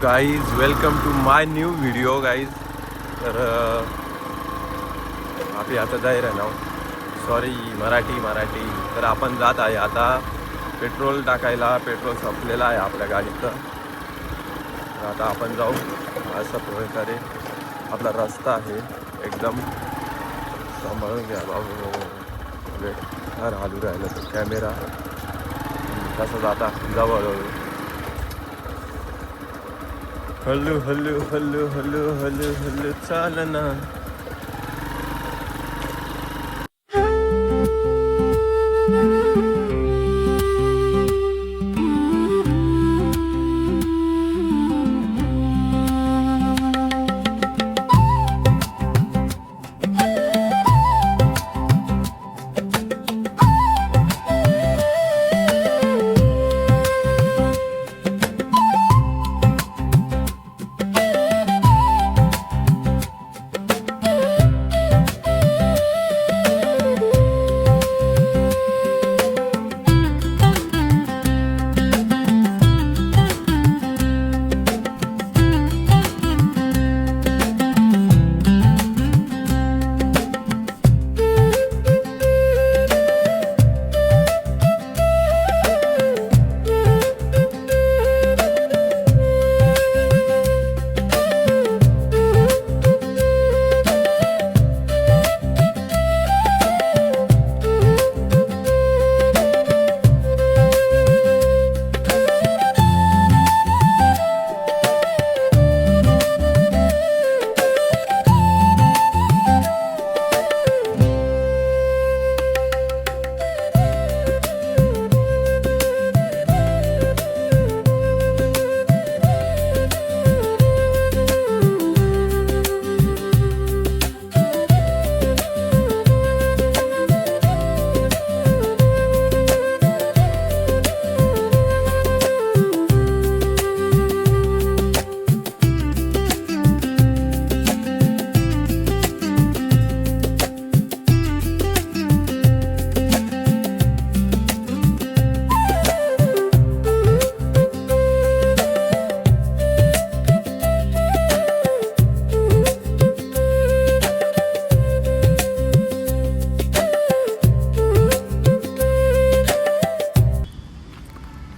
Guys welcome to my new video guys. तर आपली आता जाहीर आहे ना, सॉरी मराठी. तर आपण जात आहे आता पेट्रोल टाकायला. पेट्रोल संपलेलं आहे आपल्या गाडीचं. तर आता आपण जाऊ. अशा प्रकारे आपला रस्ता आहे. एकदम सांभाळून घ्या बाबू. वेळ हालू राहिला तो कॅमेरा. कसं जाता जवळ हल्लू हल्लू हल्लू हल्लू हल्लू हल्लू चालना.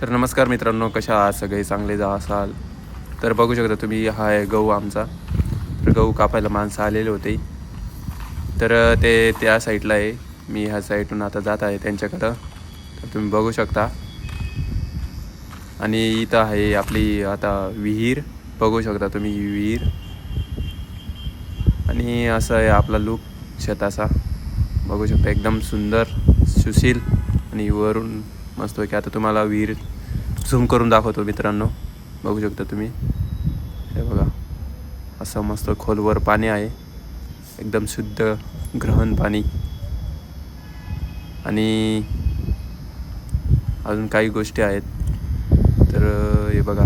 तर नमस्कार मित्रांनो, कशा आहात सगळे? चांगले जा असाल तर बघू शकता तुम्ही. हा आहे गहू आमचा. तर गहू कापायला माणसं आलेले होते. तर ते त्या साईडला आहे. मी ह्या साईडून आता जात आहे त्यांच्याकडं. तर तुम्ही बघू शकता. आणि इथं आहे आपली आता विहीर. बघू शकता तुम्ही विहीर. आणि असं आहे आपला लूक शेताचा. बघू शकता एकदम सुंदर सुशील. आणि वरून मस्त की आता तुम्हाला विहीर झूम करून दाखवतो मित्रांनो. बघू शकता तुम्ही. हे बघा असं मस्त खोलवर पाणी आहे. एकदम शुद्ध ग्रहण पाणी. आणि अजून काही गोष्टी आहेत. तर हे बघा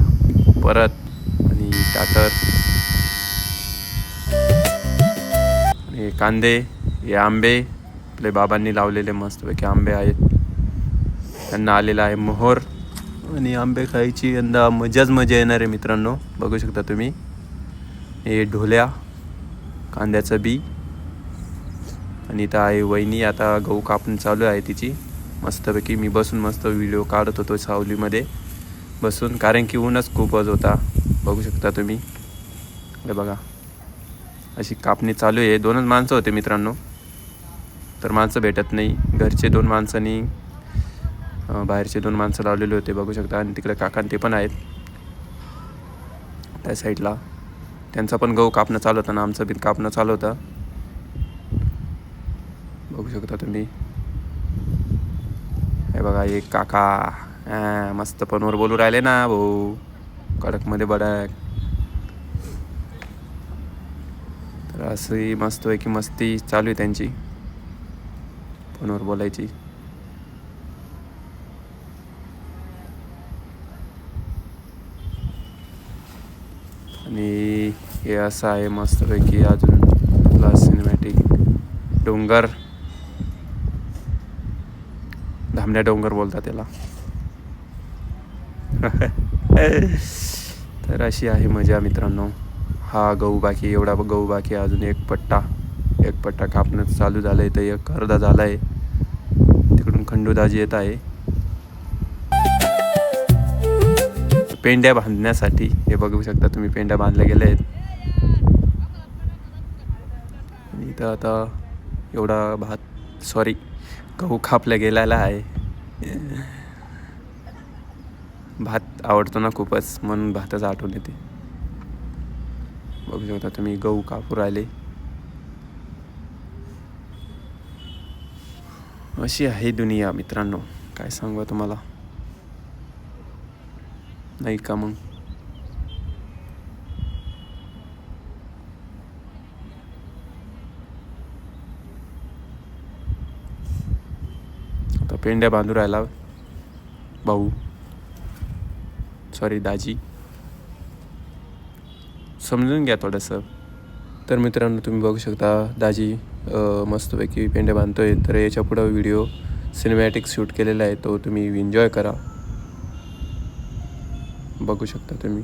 परत आणि टाटर आणि कांदे, हे आंबे आपले बाबांनी लावलेले मस्तपैकी आंबे आहेत. त्यांना आलेला आहे मोहर. आणि आंबे खायची यंदा मजाच मजा येणार आहे मित्रांनो. बघू शकता तुम्ही. हे ढोल्या, कांद्याचं बी. आणि इथं आहे वहिनी. आता गहू कापण चालू आहे तिची. मस्तपैकी मी बसून मस्त व्हिडिओ काढत होतो सावलीमध्ये बसून, कारण की ऊनच खूपच होता. बघू शकता तुम्ही. हे बघा अशी कापणी चालू आहे. 2च माणसं होते मित्रांनो. तर माणसं भेटत नाही. घरचे 2 माणसांनी बाहेरचे 2 माणसं लावलेले होते. बघू शकता. आणि तिकडे काका ते पण आहेत त्या साईडला. त्यांचा पण गहू कापणं चालू होतं आणि आमचं बी कापणं चालू होतं. बघू शकता तुम्ही. हे बघा एक काका मस्त फोनवर बोलू राहिले ना भाऊ. कडकमध्ये बडक. तर अशी मस्त आहे की मस्ती चालू आहे त्यांची फोनवर बोलायची. आणि हे असं आहे मस्तपैकी अजून आपला सिनेमॅटिक डोंगर. धामण्या डोंगर बोलतात त्याला. तर अशी आहे मजा मित्रांनो. हा गहू बाकी, एवढा गहू बाकी, अजून एक पट्टा कापणं चालू झालं आहे. तर एक अर्धा झाला आहे. तिकडून खंडूदाजी येत आहे पेंड्या बांधण्यासाठी. हे बघू शकता तुम्ही, पेंड्या बांधल्या गेल्या आहेत. आणि इथं आता एवढा गहू कापला गेलेला आहे. भात आवडतो ना खूपच, म्हणून भातच आठवण येते. बघू शकता तुम्ही, गहू कापू राहिले. अशी आहे दुनिया मित्रांनो, काय सांगू तुम्हाला, नाही का मग. आता पेंड्या बांधू राहिला दाजी, समजून घ्या थोडंसं. तर मित्रांनो तुम्ही बघू शकता दाजी मस्तपैकी पेंड्या बांधतोय. तर याच्या पुढं व्हिडिओ सिनेमॅटिक शूट केलेला आहे, तो तुम्ही एन्जॉय करा. बघू शकता तुम्ही.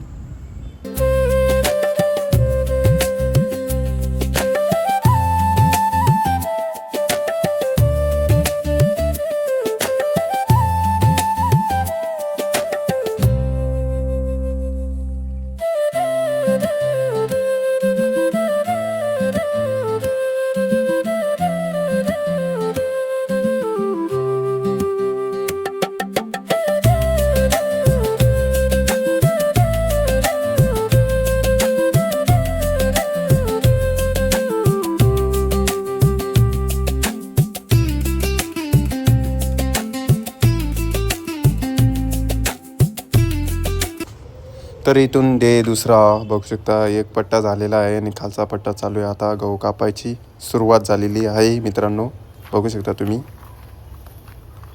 तर इथून दुसरा बघू शकता, एक पट्टा झालेला आहे आणि खालचा पट्टा चालू आहे. आता गहू कापायची सुरुवात झालेली आहे मित्रांनो, बघू शकता तुम्ही.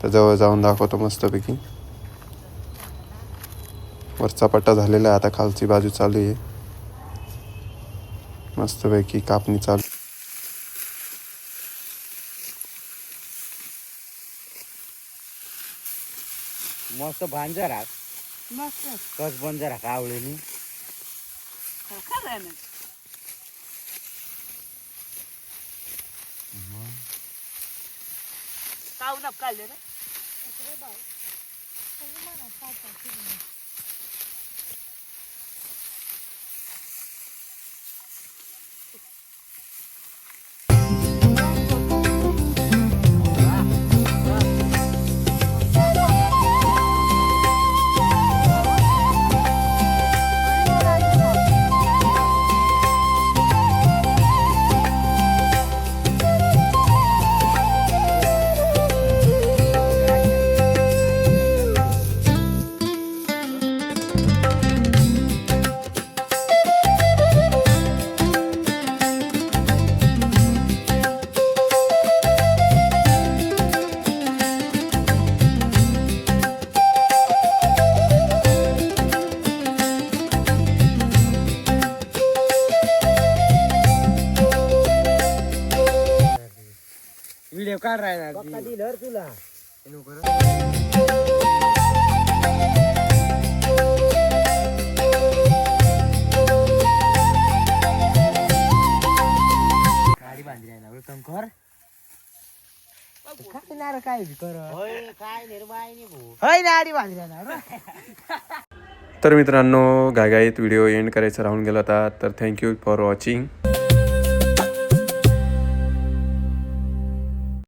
तर जवळ जाऊन दाखवतो मस्तपैकी. वरचा पट्टा झालेला आहे, आता खालची बाजू चालू आहे. मस्तपैकी कापणी चालू. मस्त भांजरा मस्त कस बंजरा कावळीनी खरं ना. कावना काढले रे. व्हिडिओ काढ राहिला दिलं तुला गाडी बांधली आहे ना कंकर काय गाडी बांधली ना. तर मित्रांनो घाईघाईत व्हिडिओ एंड करायचा राहून गेला होता. तर थँक्यू फॉर वॉचिंग.